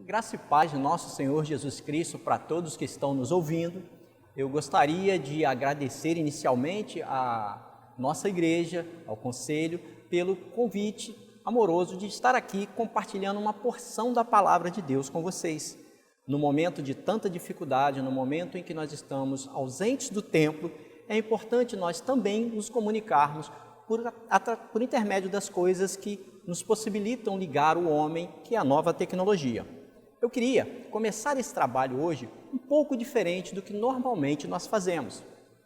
Graça e paz do nosso Senhor Jesus Cristo para todos que estão nos ouvindo. Eu gostaria de agradecer inicialmente à nossa igreja, ao conselho, pelo convite amoroso de estar aqui compartilhando uma porção da palavra de Deus com vocês. No momento de tanta dificuldade, no momento em que nós estamos ausentes do templo, é importante nós também nos comunicarmos por intermédio das coisas que nos possibilitam ligar o homem, que é a nova tecnologia. Eu queria começar esse trabalho hoje um pouco diferente do que normalmente nós fazemos.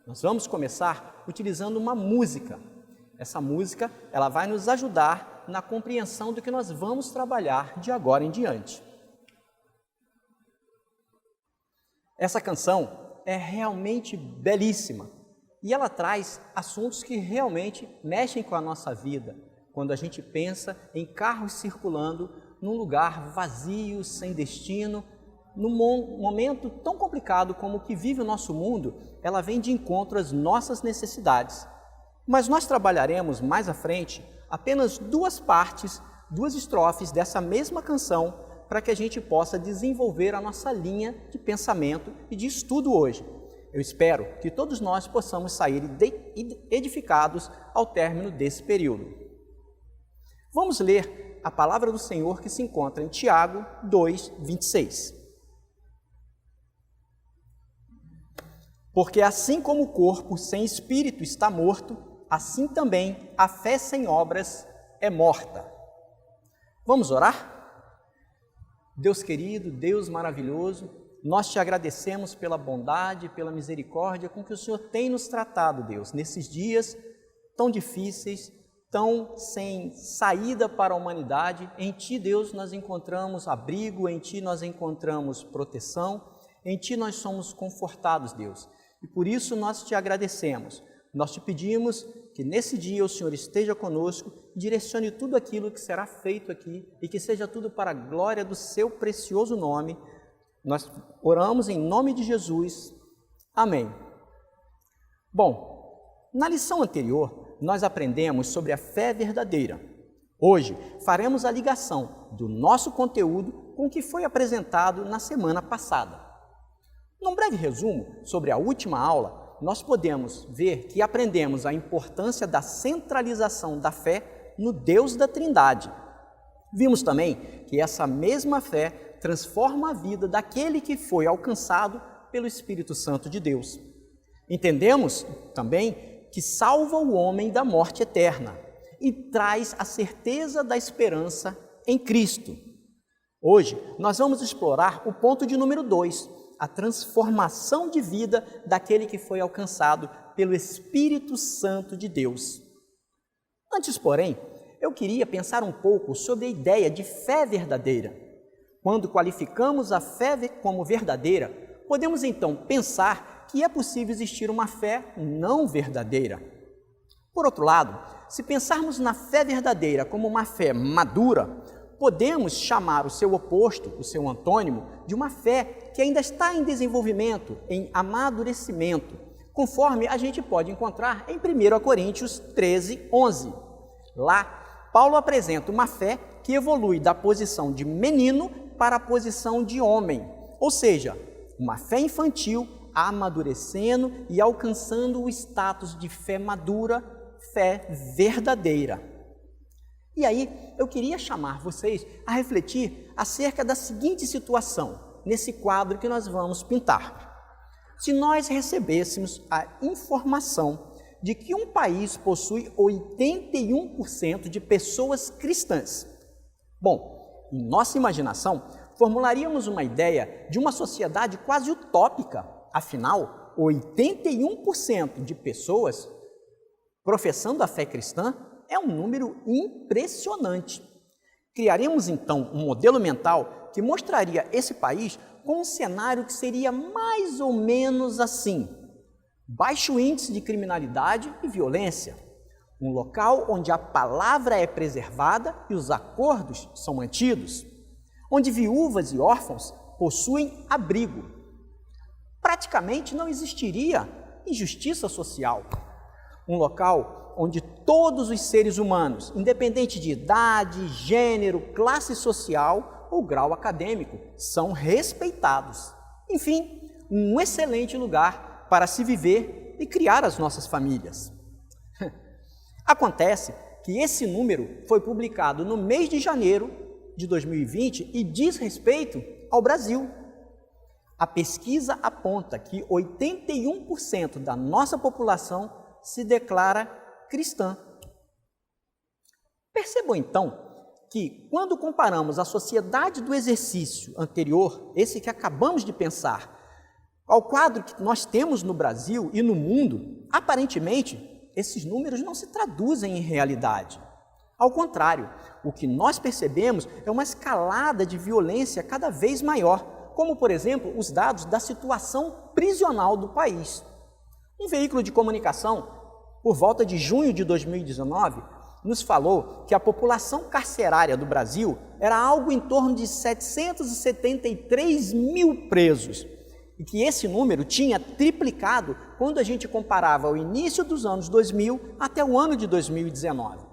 Nós vamos começar utilizando uma música. Essa música, ela vai nos ajudar na compreensão do que nós vamos trabalhar de agora em diante. Essa canção é realmente belíssima e ela traz assuntos que realmente mexem com a nossa vida, quando a gente pensa em carros circulando num lugar vazio, sem destino, num momento tão complicado como o que vive o nosso mundo, ela vem de encontro às nossas necessidades. Mas nós trabalharemos mais à frente apenas duas estrofes dessa mesma canção, para que a gente possa desenvolver a nossa linha de pensamento e de estudo hoje. Eu espero que todos nós possamos sair edificados ao término desse período. Vamos ler a palavra do Senhor que se encontra em Tiago 2, 26. Porque assim como o corpo sem espírito está morto, assim também a fé sem obras é morta. Vamos orar? Deus querido, Deus maravilhoso, nós te agradecemos pela bondade, pela misericórdia com que o Senhor tem nos tratado, Deus, nesses dias tão difíceis, tão sem saída para a humanidade. Em Ti, Deus, nós encontramos abrigo, em Ti nós encontramos proteção, em Ti nós somos confortados, Deus. E por isso nós te agradecemos. Nós te pedimos que nesse dia o Senhor esteja conosco, direcione tudo aquilo que será feito aqui e que seja tudo para a glória do Seu precioso nome. Nós oramos em nome de Jesus. Amém. Bom, na lição anterior, nós aprendemos sobre a fé verdadeira. Hoje, faremos a ligação do nosso conteúdo com o que foi apresentado na semana passada. Num breve resumo sobre a última aula, nós podemos ver que aprendemos a importância da centralização da fé no Deus da Trindade. Vimos também que essa mesma fé transforma a vida daquele que foi alcançado pelo Espírito Santo de Deus. Entendemos também que salva o homem da morte eterna e traz a certeza da esperança em Cristo. Hoje, nós vamos explorar o ponto de número 2, a transformação de vida daquele que foi alcançado pelo Espírito Santo de Deus. Antes, porém, eu queria pensar um pouco sobre a ideia de fé verdadeira. Quando qualificamos a fé como verdadeira, podemos então pensar que é possível existir uma fé não verdadeira. Por outro lado, se pensarmos na fé verdadeira como uma fé madura, podemos chamar o seu oposto, o seu antônimo, de uma fé que ainda está em desenvolvimento, em amadurecimento, conforme a gente pode encontrar em 1 Coríntios 13, 11. Lá, Paulo apresenta uma fé que evolui da posição de menino para a posição de homem, ou seja, uma fé infantil amadurecendo e alcançando o status de fé madura, fé verdadeira. E aí, eu queria chamar vocês a refletir acerca da seguinte situação, nesse quadro que nós vamos pintar. Se nós recebêssemos a informação de que um país possui 81% de pessoas cristãs, bom, em nossa imaginação, formularíamos uma ideia de uma sociedade quase utópica. Afinal, 81% de pessoas professando a fé cristã é um número impressionante. Criaríamos, então, um modelo mental que mostraria esse país com um cenário que seria mais ou menos assim: baixo índice de criminalidade e violência, um local onde a palavra é preservada e os acordos são mantidos, onde viúvas e órfãos possuem abrigo. Praticamente não existiria injustiça social. Um local onde todos os seres humanos, independente de idade, gênero, classe social, ou grau acadêmico são respeitados. Enfim, um excelente lugar para se viver e criar as nossas famílias. Acontece que esse número foi publicado no mês de janeiro de 2020 e diz respeito ao Brasil. A pesquisa aponta que 81% da nossa população se declara cristã. Percebam então que, quando comparamos a sociedade do exercício anterior, esse que acabamos de pensar, ao quadro que nós temos no Brasil e no mundo, aparentemente, esses números não se traduzem em realidade. Ao contrário, o que nós percebemos é uma escalada de violência cada vez maior, como, por exemplo, os dados da situação prisional do país. Um veículo de comunicação, por volta de junho de 2019, nos falou que a população carcerária do Brasil era algo em torno de 773 mil presos, e que esse número tinha triplicado quando a gente comparava o início dos anos 2000 até o ano de 2019.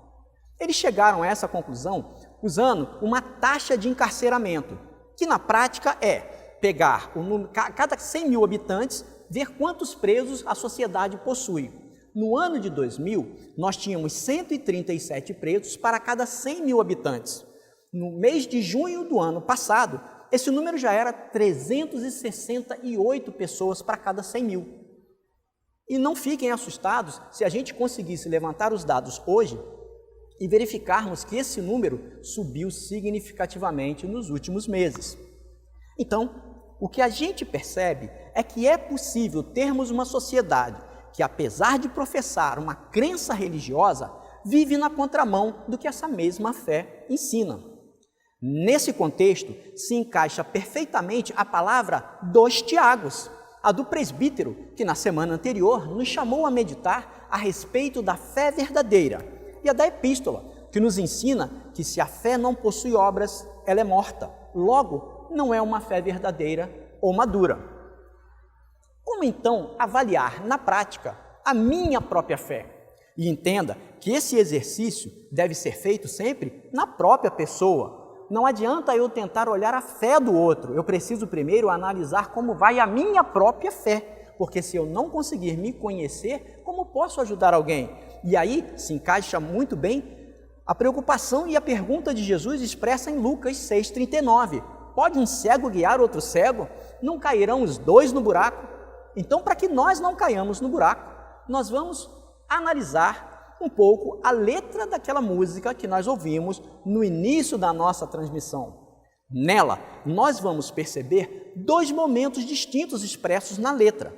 Eles chegaram a essa conclusão usando uma taxa de encarceramento, que na prática é pegar o número, cada 100 mil habitantes, ver quantos presos a sociedade possui. No ano de 2000, nós tínhamos 137 presos para cada 100 mil habitantes. No mês de junho do ano passado, esse número já era 368 pessoas para cada 100 mil. E não fiquem assustados se a gente conseguisse levantar os dados hoje e verificarmos que esse número subiu significativamente nos últimos meses. Então, o que a gente percebe é que é possível termos uma sociedade que, apesar de professar uma crença religiosa, vive na contramão do que essa mesma fé ensina. Nesse contexto, se encaixa perfeitamente a palavra dos Tiagos, a do presbítero, que na semana anterior nos chamou a meditar a respeito da fé verdadeira, e a da epístola, que nos ensina que se a fé não possui obras, ela é morta. Logo, não é uma fé verdadeira ou madura. Como então avaliar na prática a minha própria fé? E entenda que esse exercício deve ser feito sempre na própria pessoa. Não adianta eu tentar olhar a fé do outro, eu preciso primeiro analisar como vai a minha própria fé, porque se eu não conseguir me conhecer, como posso ajudar alguém? E aí se encaixa muito bem a preocupação e a pergunta de Jesus expressa em Lucas 6,39. Pode um cego guiar outro cego? Não cairão os dois no buraco? Então, para que nós não caiamos no buraco, nós vamos analisar um pouco a letra daquela música que nós ouvimos no início da nossa transmissão. Nela, nós vamos perceber dois momentos distintos expressos na letra.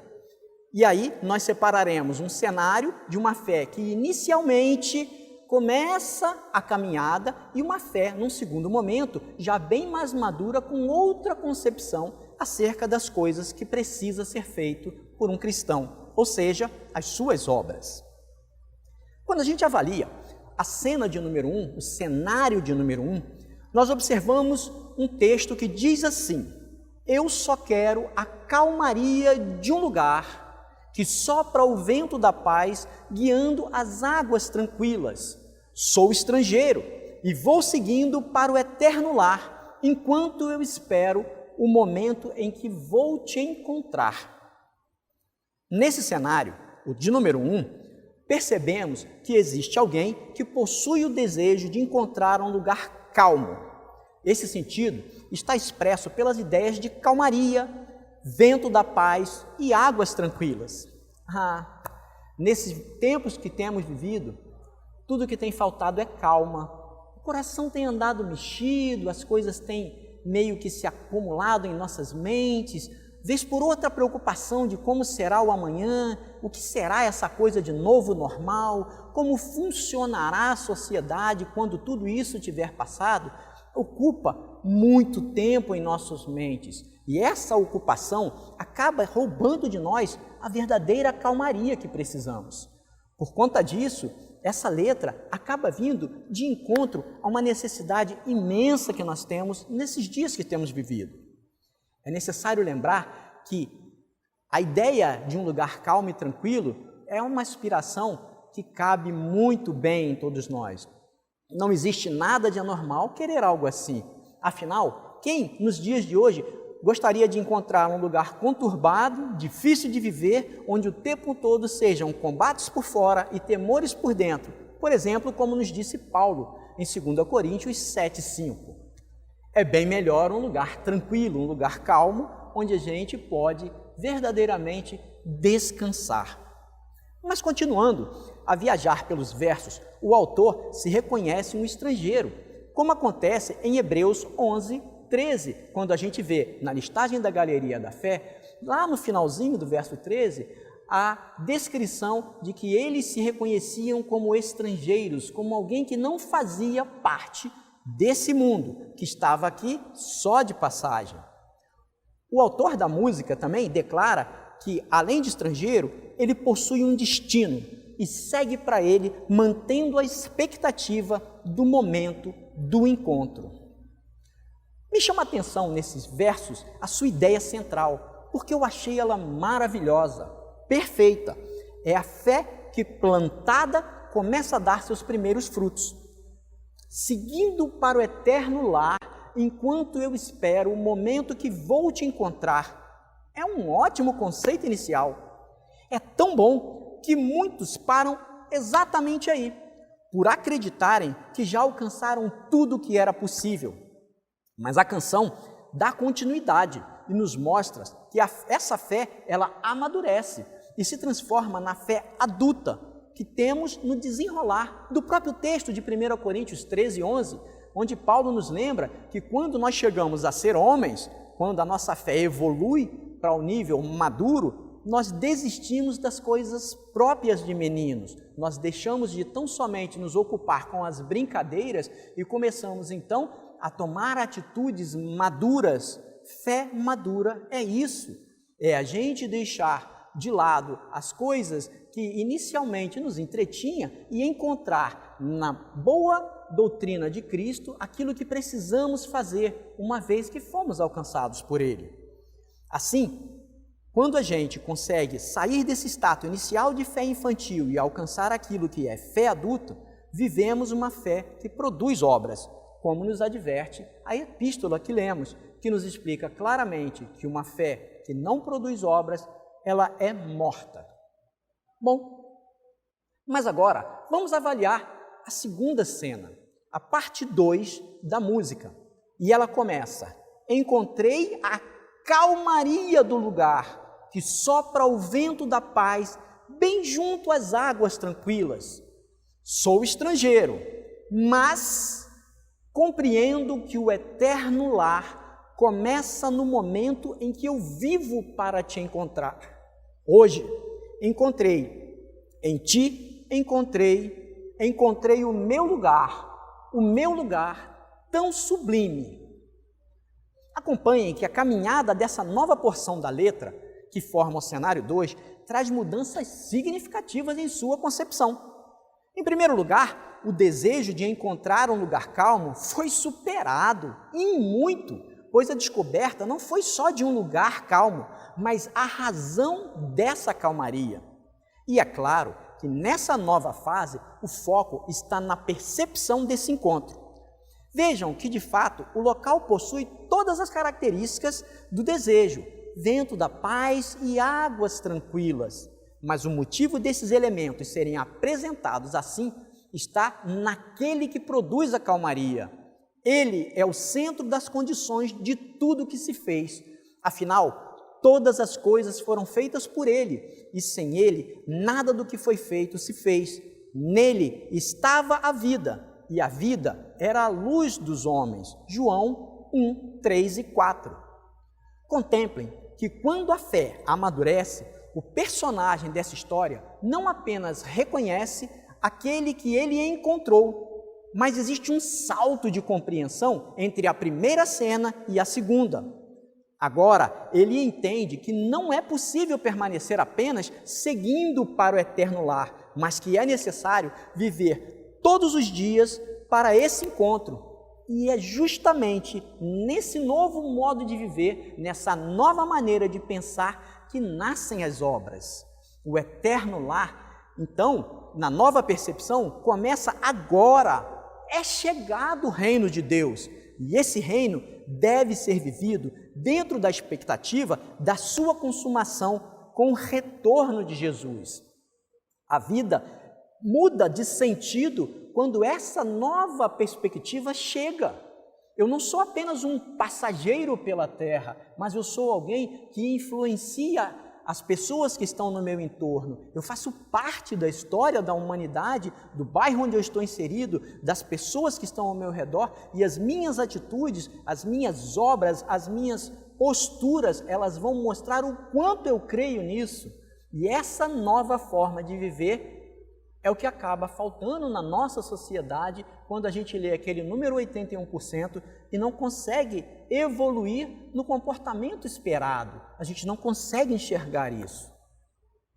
E aí, nós separaremos um cenário de uma fé que inicialmente começa a caminhada e uma fé, num segundo momento, já bem mais madura, com outra concepção acerca das coisas que precisa ser feito por um cristão, ou seja, as suas obras. Quando a gente avalia a cena de número 1, o cenário de número 1, nós observamos um texto que diz assim: eu só quero a calmaria de um lugar que sopra o vento da paz, guiando as águas tranquilas. Sou estrangeiro e vou seguindo para o eterno lar, enquanto eu espero o momento em que vou te encontrar. Nesse cenário, o de número 1, percebemos que existe alguém que possui o desejo de encontrar um lugar calmo. Esse sentido está expresso pelas ideias de calmaria, vento da paz e águas tranquilas. Nesses tempos que temos vivido, tudo que tem faltado é calma. O coração tem andado mexido, as coisas têm meio que se acumulado em nossas mentes, vez por outra preocupação de como será o amanhã, o que será essa coisa de novo normal, como funcionará a sociedade quando tudo isso tiver passado, ocupa muito tempo em nossas mentes. E essa ocupação acaba roubando de nós a verdadeira calmaria que precisamos. Por conta disso, essa letra acaba vindo de encontro a uma necessidade imensa que nós temos nesses dias que temos vivido. É necessário lembrar que a ideia de um lugar calmo e tranquilo é uma aspiração que cabe muito bem em todos nós. Não existe nada de anormal querer algo assim. Afinal, quem nos dias de hoje gostaria de encontrar um lugar conturbado, difícil de viver, onde o tempo todo sejam combates por fora e temores por dentro? Por exemplo, como nos disse Paulo em 2 Coríntios 7:5. É bem melhor um lugar tranquilo, um lugar calmo, onde a gente pode verdadeiramente descansar. Mas continuando a viajar pelos versos, o autor se reconhece um estrangeiro, como acontece em Hebreus 11:13, quando a gente vê na listagem da Galeria da Fé, lá no finalzinho do verso 13, a descrição de que eles se reconheciam como estrangeiros, como alguém que não fazia parte desse mundo, que estava aqui só de passagem. O autor da música também declara que, além de estrangeiro, ele possui um destino e segue para ele, mantendo a expectativa do momento do encontro. Me chama a atenção nesses versos a sua ideia central, porque eu achei ela maravilhosa, perfeita. É a fé que, plantada, começa a dar seus primeiros frutos. Seguindo para o eterno lar, enquanto eu espero o momento que vou te encontrar. É um ótimo conceito inicial. É tão bom que muitos param exatamente aí, por acreditarem que já alcançaram tudo o que era possível. Mas a canção dá continuidade e nos mostra que essa fé, ela amadurece e se transforma na fé adulta que temos no desenrolar do próprio texto de 1 Coríntios 13:11, onde Paulo nos lembra que quando nós chegamos a ser homens, quando a nossa fé evolui para o nível maduro, nós desistimos das coisas próprias de meninos. Nós deixamos de tão somente nos ocupar com as brincadeiras e começamos então a tomar atitudes maduras. Fé madura é isso, é a gente deixar de lado as coisas que inicialmente nos entretinha e encontrar na boa doutrina de Cristo aquilo que precisamos fazer uma vez que fomos alcançados por Ele. Assim, quando a gente consegue sair desse status inicial de fé infantil e alcançar aquilo que é fé adulta, vivemos uma fé que produz obras, como nos adverte a epístola que lemos, que nos explica claramente que uma fé que não produz obras, ela é morta. Bom, mas agora vamos avaliar a segunda cena, a parte 2 da música. E ela começa: encontrei a calmaria do lugar, que sopra o vento da paz, bem junto às águas tranquilas. Sou estrangeiro, mas compreendo que o eterno lar começa no momento em que eu vivo para te encontrar. Hoje, encontrei em ti, encontrei o meu lugar tão sublime. Acompanhem que a caminhada dessa nova porção da letra, que forma o cenário 2, traz mudanças significativas em sua concepção. Em primeiro lugar, o desejo de encontrar um lugar calmo foi superado, e muito, pois a descoberta não foi só de um lugar calmo, mas a razão dessa calmaria. E é claro que nessa nova fase, o foco está na percepção desse encontro. Vejam que, de fato, o local possui todas as características do desejo, vento da paz e águas tranquilas. Mas o motivo desses elementos serem apresentados assim está naquele que produz a calmaria. Ele é o centro das condições de tudo que se fez. Afinal, todas as coisas foram feitas por ele, e sem ele, nada do que foi feito se fez. Nele estava a vida, e a vida era a luz dos homens. João 1, 3 e 4. Contemplem que quando a fé amadurece, o personagem dessa história não apenas reconhece aquele que ele encontrou, mas existe um salto de compreensão entre a primeira cena e a segunda. Agora, ele entende que não é possível permanecer apenas seguindo para o eterno lar, mas que é necessário viver todos os dias para esse encontro. E é justamente nesse novo modo de viver, nessa nova maneira de pensar, que nascem as obras. O eterno lar, então, na nova percepção, começa agora. é chegado o reino de Deus. E esse reino deve ser vivido dentro da expectativa da sua consumação com o retorno de Jesus. A vida muda de sentido quando essa nova perspectiva chega. Eu não sou apenas um passageiro pela terra, mas eu sou alguém que influencia as pessoas que estão no meu entorno. Eu faço parte da história da humanidade, do bairro onde eu estou inserido, das pessoas que estão ao meu redor, e as minhas atitudes, as minhas obras, as minhas posturas, elas vão mostrar o quanto eu creio nisso. E essa nova forma de viver é o que acaba faltando na nossa sociedade quando a gente lê aquele número 81% e não consegue evoluir no comportamento esperado. A gente não consegue enxergar isso.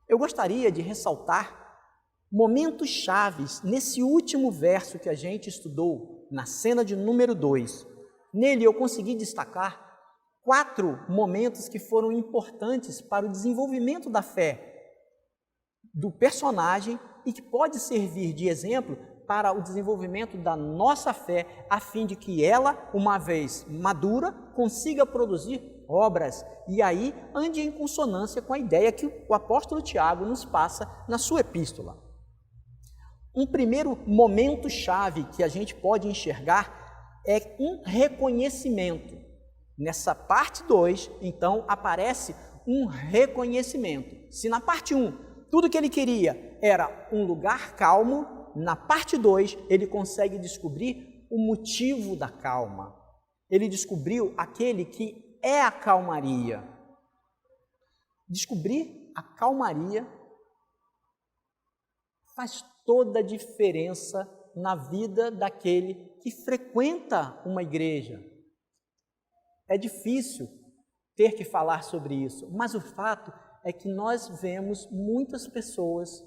Eu gostaria de ressaltar momentos chaves nesse último verso que a gente estudou, na cena de número 2. Nele eu consegui destacar 4 momentos que foram importantes para o desenvolvimento da fé do personagem e que pode servir de exemplo para o desenvolvimento da nossa fé, a fim de que ela, uma vez madura, consiga produzir obras e aí ande em consonância com a ideia que o apóstolo Tiago nos passa na sua epístola. Um primeiro momento-chave que a gente pode enxergar é um reconhecimento. Nessa parte 2, então, aparece um reconhecimento. Se na parte 1, tudo que ele queria era um lugar calmo, na parte 2 ele consegue descobrir o motivo da calma. Ele descobriu aquele que é a calmaria. Descobrir a calmaria faz toda a diferença na vida daquele que frequenta uma igreja. É difícil ter que falar sobre isso, mas o fato é que nós vemos muitas pessoas,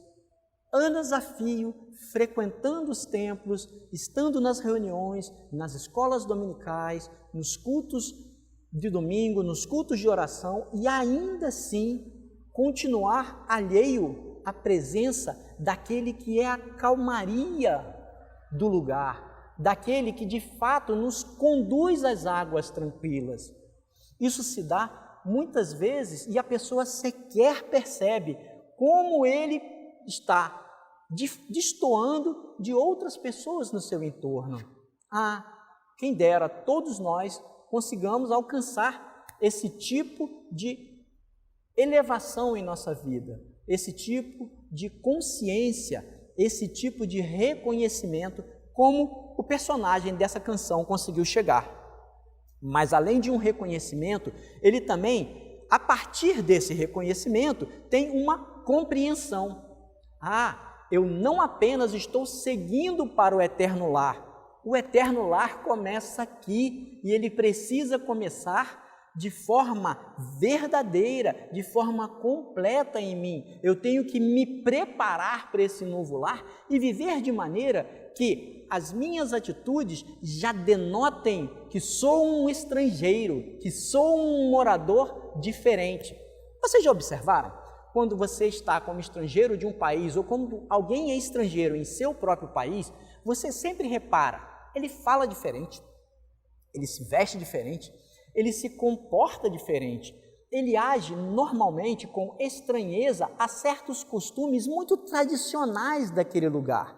anos a fio, frequentando os templos, estando nas reuniões, nas escolas dominicais, nos cultos de domingo, nos cultos de oração, e ainda assim continuar alheio à presença daquele que é a calmaria do lugar, daquele que de fato nos conduz às águas tranquilas. Isso se dá muitas vezes e a pessoa sequer percebe como ele está destoando de outras pessoas no seu entorno. Ah, quem dera todos nós consigamos alcançar esse tipo de elevação em nossa vida, esse tipo de consciência, esse tipo de reconhecimento, como o personagem dessa canção conseguiu chegar. Mas além de um reconhecimento, ele também, a partir desse reconhecimento, tem uma compreensão. Ah, eu não apenas estou seguindo para o eterno lar. O eterno lar começa aqui e ele precisa começar de forma verdadeira, de forma completa em mim. Eu tenho que me preparar para esse novo lar e viver de maneira que as minhas atitudes já denotem que sou um estrangeiro, que sou um morador diferente. Vocês já observaram? Quando você está como estrangeiro de um país ou quando alguém é estrangeiro em seu próprio país, você sempre repara, ele fala diferente, ele se veste diferente, ele se comporta diferente, ele age normalmente com estranheza a certos costumes muito tradicionais daquele lugar.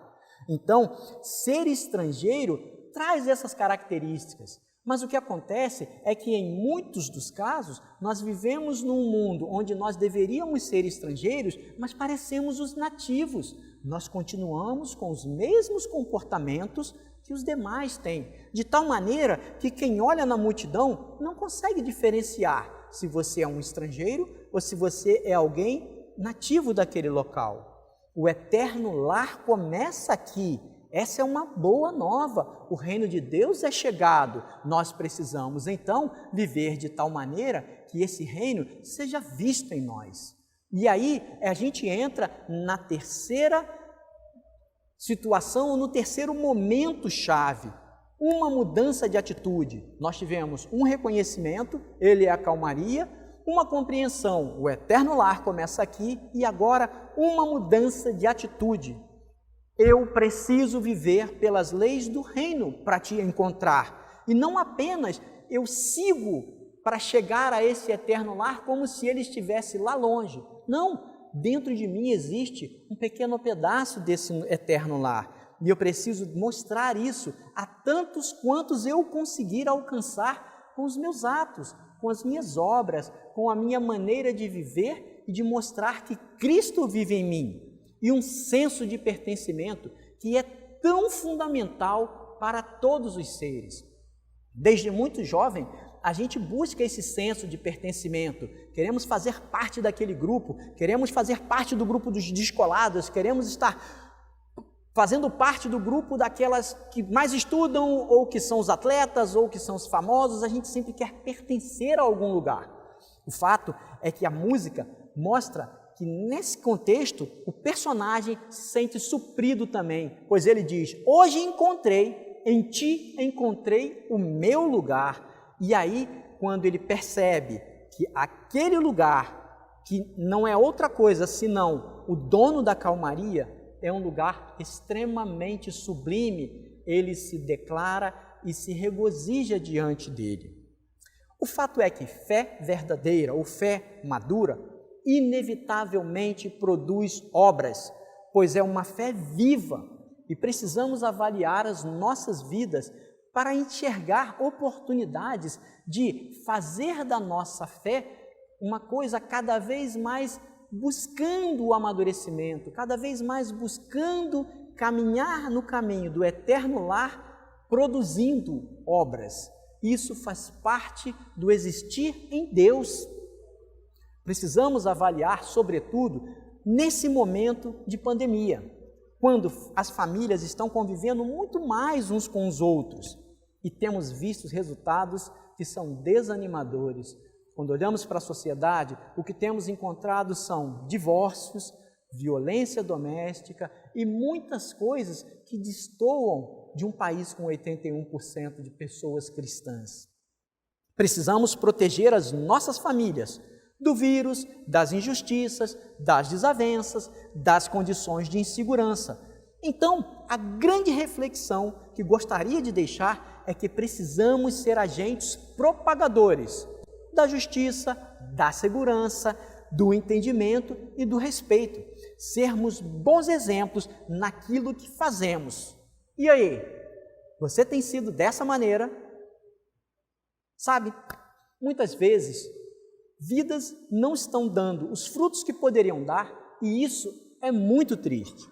Então, ser estrangeiro traz essas características, mas o que acontece é que em muitos dos casos nós vivemos num mundo onde nós deveríamos ser estrangeiros, mas parecemos os nativos. Nós continuamos com os mesmos comportamentos que os demais têm, de tal maneira que quem olha na multidão não consegue diferenciar se você é um estrangeiro ou se você é alguém nativo daquele local. O eterno lar começa aqui. Essa é uma boa nova. O reino de Deus é chegado. Nós precisamos, então, viver de tal maneira que esse reino seja visto em nós. E aí, a gente entra na terceira situação, ou no terceiro momento-chave, uma mudança de atitude. Nós tivemos um reconhecimento, ele é a calmaria, uma compreensão, o eterno lar começa aqui, e agora uma mudança de atitude. Eu preciso viver pelas leis do reino para te encontrar. E não apenas eu sigo para chegar a esse eterno lar como se ele estivesse lá longe. Não, dentro de mim existe um pequeno pedaço desse eterno lar. E eu preciso mostrar isso a tantos quantos eu conseguir alcançar com os meus atos, com as minhas obras, com a minha maneira de viver e de mostrar que Cristo vive em mim. E um senso de pertencimento que é tão fundamental para todos os seres. Desde muito jovem, a gente busca esse senso de pertencimento. Queremos fazer parte daquele grupo, queremos fazer parte do grupo dos descolados, queremos estar fazendo parte do grupo daquelas que mais estudam, ou que são os atletas, ou que são os famosos. A gente sempre quer pertencer a algum lugar. O fato é que a música mostra que nesse contexto o personagem se sente suprido também, pois ele diz: hoje em ti encontrei o meu lugar. E aí, quando ele percebe que aquele lugar, que não é outra coisa senão o dono da calmaria, é um lugar extremamente sublime, ele se declara e se regozija diante dele. O fato é que fé verdadeira ou fé madura inevitavelmente produz obras, pois é uma fé viva e precisamos avaliar as nossas vidas para enxergar oportunidades de fazer da nossa fé uma coisa cada vez mais buscando o amadurecimento, cada vez mais buscando caminhar no caminho do eterno lar, produzindo obras. Isso faz parte do existir em Deus. Precisamos avaliar, sobretudo, nesse momento de pandemia, quando as famílias estão convivendo muito mais uns com os outros e temos visto resultados que são desanimadores. Quando olhamos para a sociedade, o que temos encontrado são divórcios, violência doméstica e muitas coisas que destoam de um país com 81% de pessoas cristãs. Precisamos proteger as nossas famílias do vírus, das injustiças, das desavenças, das condições de insegurança. Então, a grande reflexão que gostaria de deixar é que precisamos ser agentes propagadores da justiça, da segurança, do entendimento e do respeito. Sermos bons exemplos naquilo que fazemos. E aí, você tem sido dessa maneira? Sabe, muitas vezes, vidas não estão dando os frutos que poderiam dar, e isso é muito triste.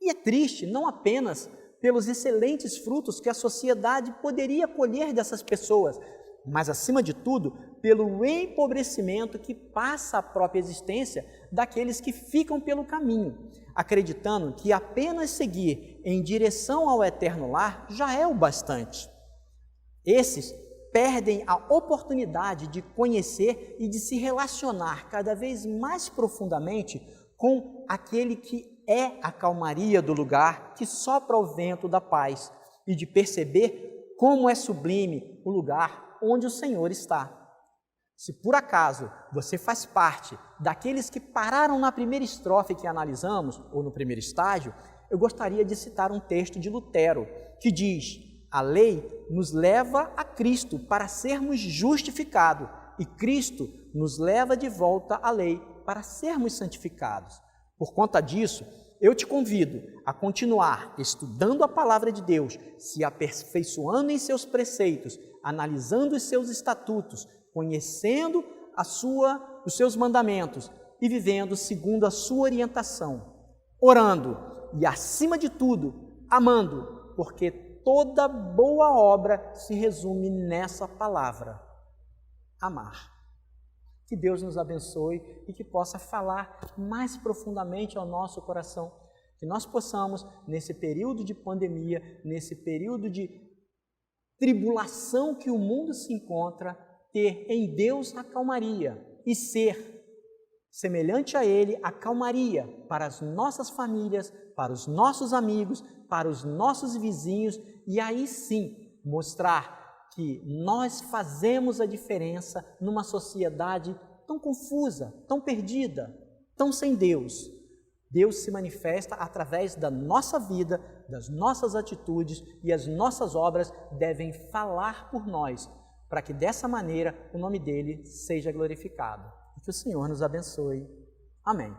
E é triste não apenas pelos excelentes frutos que a sociedade poderia colher dessas pessoas, mas, acima de tudo, pelo empobrecimento que passa a própria existência daqueles que ficam pelo caminho, acreditando que apenas seguir em direção ao eterno lar já é o bastante. Esses perdem a oportunidade de conhecer e de se relacionar cada vez mais profundamente com aquele que é a calmaria do lugar, que sopra o vento da paz, e de perceber como é sublime o lugar onde o Senhor está. Se por acaso você faz parte daqueles que pararam na primeira estrofe que analisamos, ou no primeiro estágio, eu gostaria de citar um texto de Lutero, que diz: a lei nos leva a Cristo para sermos justificados, e Cristo nos leva de volta à lei para sermos santificados. Por conta disso, eu te convido a continuar estudando a palavra de Deus, se aperfeiçoando em seus preceitos, analisando os seus estatutos, conhecendo os seus mandamentos e vivendo segundo a sua orientação, orando e, acima de tudo, amando, porque toda boa obra se resume nessa palavra: amar. Que Deus nos abençoe e que possa falar mais profundamente ao nosso coração, que nós possamos, nesse período de pandemia, nesse período de tribulação que o mundo se encontra, ter em Deus a calmaria e ser semelhante a Ele a calmaria para as nossas famílias, para os nossos amigos, para os nossos vizinhos, e aí sim mostrar que nós fazemos a diferença numa sociedade tão confusa, tão perdida, tão sem Deus. Deus se manifesta através da nossa vida, das nossas atitudes, e as nossas obras devem falar por nós, para que dessa maneira o nome dele seja glorificado. Que o Senhor nos abençoe. Amém.